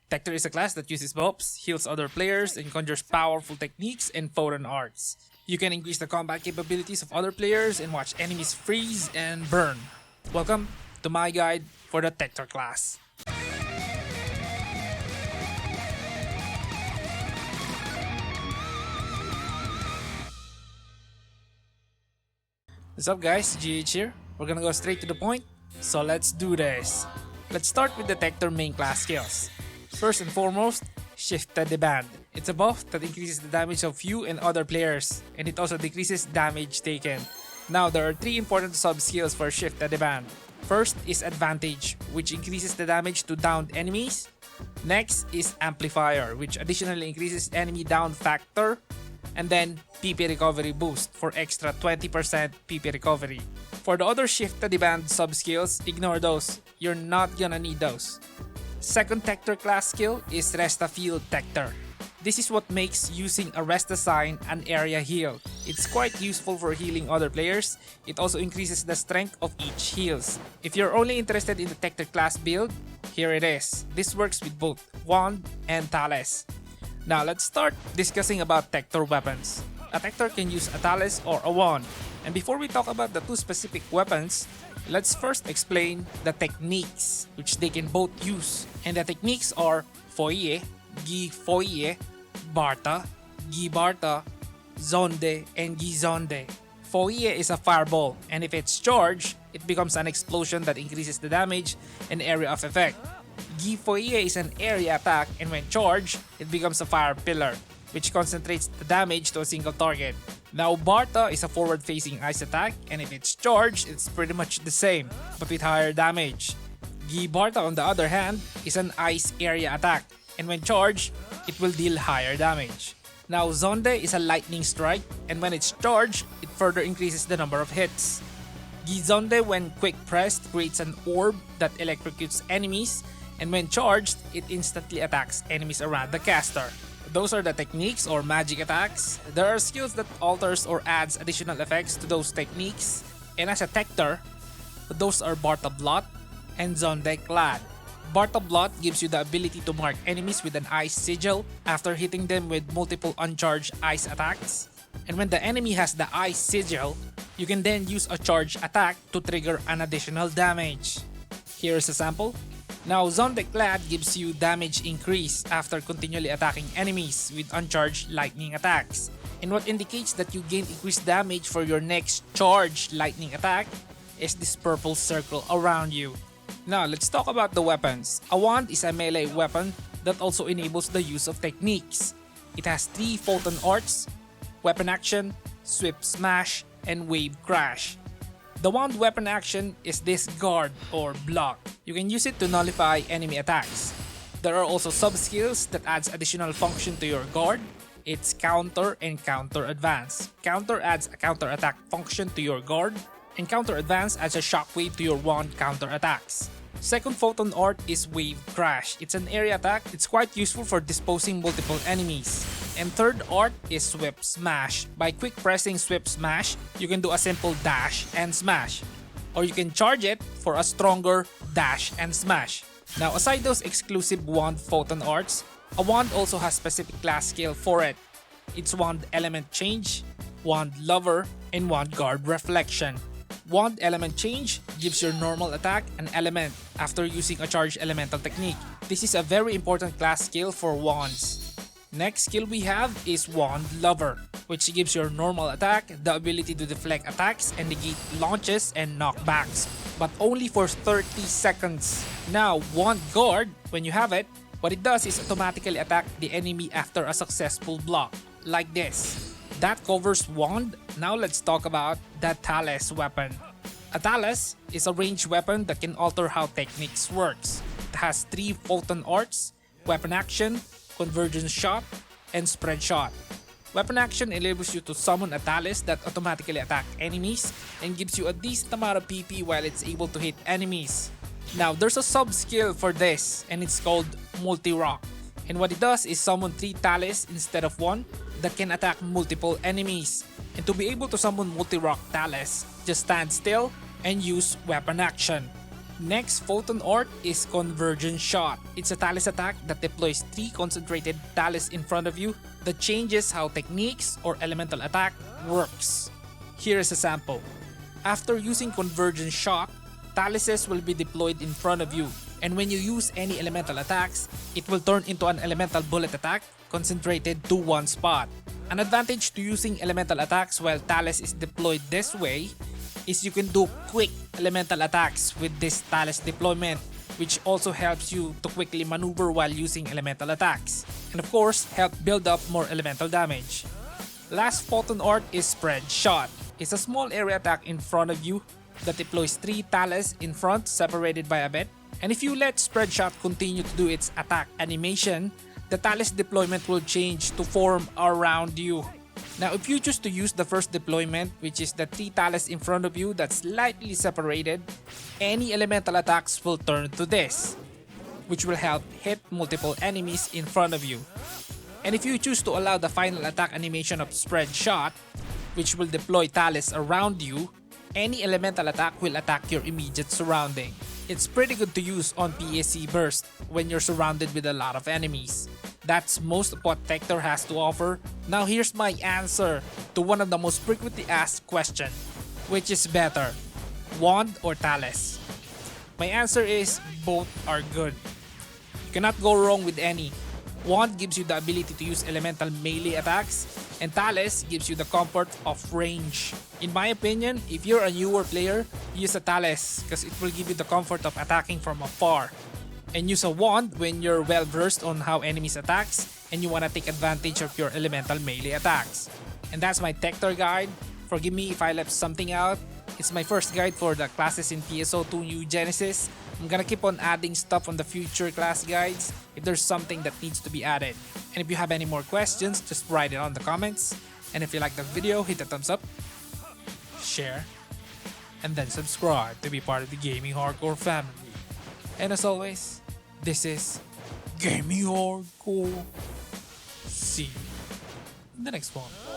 Techter is a class that uses buffs, heals other players, and conjures powerful techniques and photon arts. You can increase the combat capabilities of other players and watch enemies freeze and burn. Welcome to my guide for the Techter class. What's up guys, GH here. We're gonna go straight to the point, so let's do this. Let's start with the Techter main class skills. First and foremost, Shifted the Band. It's a buff that increases the damage of you and other players, and it also decreases damage taken. Now there are three important sub-skills for Shifted the Band. First is Advantage, which increases the damage to downed enemies. Next is Amplifier, which additionally increases enemy down factor. And then PP Recovery Boost for extra 20% PP Recovery. For the other Shifted the Band sub-skills, ignore those. You're not gonna need those. Second Techter class skill is Resta Field Techter. This is what makes using a Resta sign an area heal. It's quite useful for healing other players. It also increases the strength of each heals. If you're only interested in the Techter class build, here it is. This works with both Wand and Talis. Now let's start discussing about Techter weapons. A Techter can use a Talis or a Wand. And before we talk about the two specific weapons, let's first explain the techniques which they can both use. And the techniques are Foye, Gi Foye, Barta, Gi Barta, Zonde, and Gi Zonde. Foye is a fireball, and if it's charged, it becomes an explosion that increases the damage and area of effect. Gi Foye is an area attack, and when charged, it becomes a fire pillar, which concentrates the damage to a single target. Now Barta is a forward-facing ice attack, and if it's charged, it's pretty much the same, but with higher damage. Gi Barta on the other hand is an ice area attack, and when charged, it will deal higher damage. Now Zonde is a lightning strike, and when it's charged, it further increases the number of hits. Gi Zonde when quick pressed creates an orb that electrocutes enemies, and when charged, it instantly attacks enemies around the caster. Those are the techniques or magic attacks. There are skills that alters or adds additional effects to those techniques. And as a Techter, those are Barta Blot and Zonde Clad. Barta Blot gives you the ability to mark enemies with an ice sigil after hitting them with multiple uncharged ice attacks. And when the enemy has the ice sigil, you can then use a charged attack to trigger an additional damage. Here's a sample. Now Zonde Clad gives you damage increase after continually attacking enemies with uncharged lightning attacks. And what indicates that you gain increased damage for your next charged lightning attack is this purple circle around you. Now let's talk about the weapons. A wand is a melee weapon that also enables the use of techniques. It has 3 photon arts: weapon action, swift smash, and wave crash. The wand weapon action is this guard or block. You can use it to nullify enemy attacks. There are also sub-skills that adds additional function to your guard. It's counter and counter advance. Counter adds a counter attack function to your guard, and counter advance adds a shockwave to your wand counter attacks. Second photon art is wave crash. It's an area attack. It's quite useful for disposing multiple enemies. And third art is swift smash. By quick pressing swift smash, you can do a simple dash and smash. Or you can charge it for a stronger dash and smash. Now aside those exclusive wand photon arts, a wand also has specific class skill for it. It's wand element change, wand lover, and wand guard reflection. Wand element change gives your normal attack an element after using a charged elemental technique. This is a very important class skill for wands. Next skill we have is Wand Lover, which gives your normal attack the ability to deflect attacks and negate launches and knockbacks, but only for 30 seconds. Now, Wand Guard, when you have it, what it does is automatically attack the enemy after a successful block, like this. That covers Wand. Now let's talk about the Talis weapon. A Talis is a ranged weapon that can alter how techniques works. It has 3 photon arts, weapon action, convergence shot, and spread shot. Weapon action enables you to summon a Talis that automatically attack enemies and gives you a decent amount of PP while it's able to hit enemies. Now there's a sub skill for this, and it's called Multi-Rock. And what it does is summon 3 Talis instead of 1 that can attack multiple enemies. And to be able to summon Multi-Rock Talis, just stand still and use weapon action. Next photon art is Convergence Shot. It's a Talis attack that deploys 3 concentrated Talis in front of you that changes how techniques or elemental attack works. Here is a sample. After using Convergence Shot, Talises will be deployed in front of you, and when you use any elemental attacks, it will turn into an elemental bullet attack concentrated to one spot. An advantage to using elemental attacks while Talis is deployed this way is you can do quick elemental attacks with this Talis deployment, which also helps you to quickly maneuver while using elemental attacks, and of course help build up more elemental damage. Last photon art is Spread Shot. It's a small area attack in front of you that deploys 3 Talis in front separated by a bit, and if you let Spread Shot continue to do its attack animation, the Talis deployment will change to form around you. Now if you choose to use the first deployment, which is the 3 Talis in front of you that's slightly separated, any elemental attacks will turn to this, which will help hit multiple enemies in front of you. And if you choose to allow the final attack animation of Spread Shot, which will deploy Talis around you, any elemental attack will attack your immediate surrounding. It's pretty good to use on PSC Burst when you're surrounded with a lot of enemies. That's most of what Techter has to offer. Now here's my answer to one of the most frequently asked questions. Which is better, Wand or Talis? My answer is both are good. You cannot go wrong with any. Wand gives you the ability to use elemental melee attacks, and Talis gives you the comfort of range. In my opinion, if you're a newer player, use a Talis because it will give you the comfort of attacking from afar. And use a Wand when you're well versed on how enemies attacks and you want to take advantage of your elemental melee attacks. And that's my Techter guide. Forgive me if I left something out. It's my first guide for the classes in PSO2 New Genesis. I'm gonna keep on adding stuff on the future class guides if there's something that needs to be added. And if you have any more questions, just write it on the comments. And if you like the video, hit the thumbs up, share, and then subscribe to be part of the Gaming Hardcore family. And as always, this is Gaming Hardcore. See you in the next one.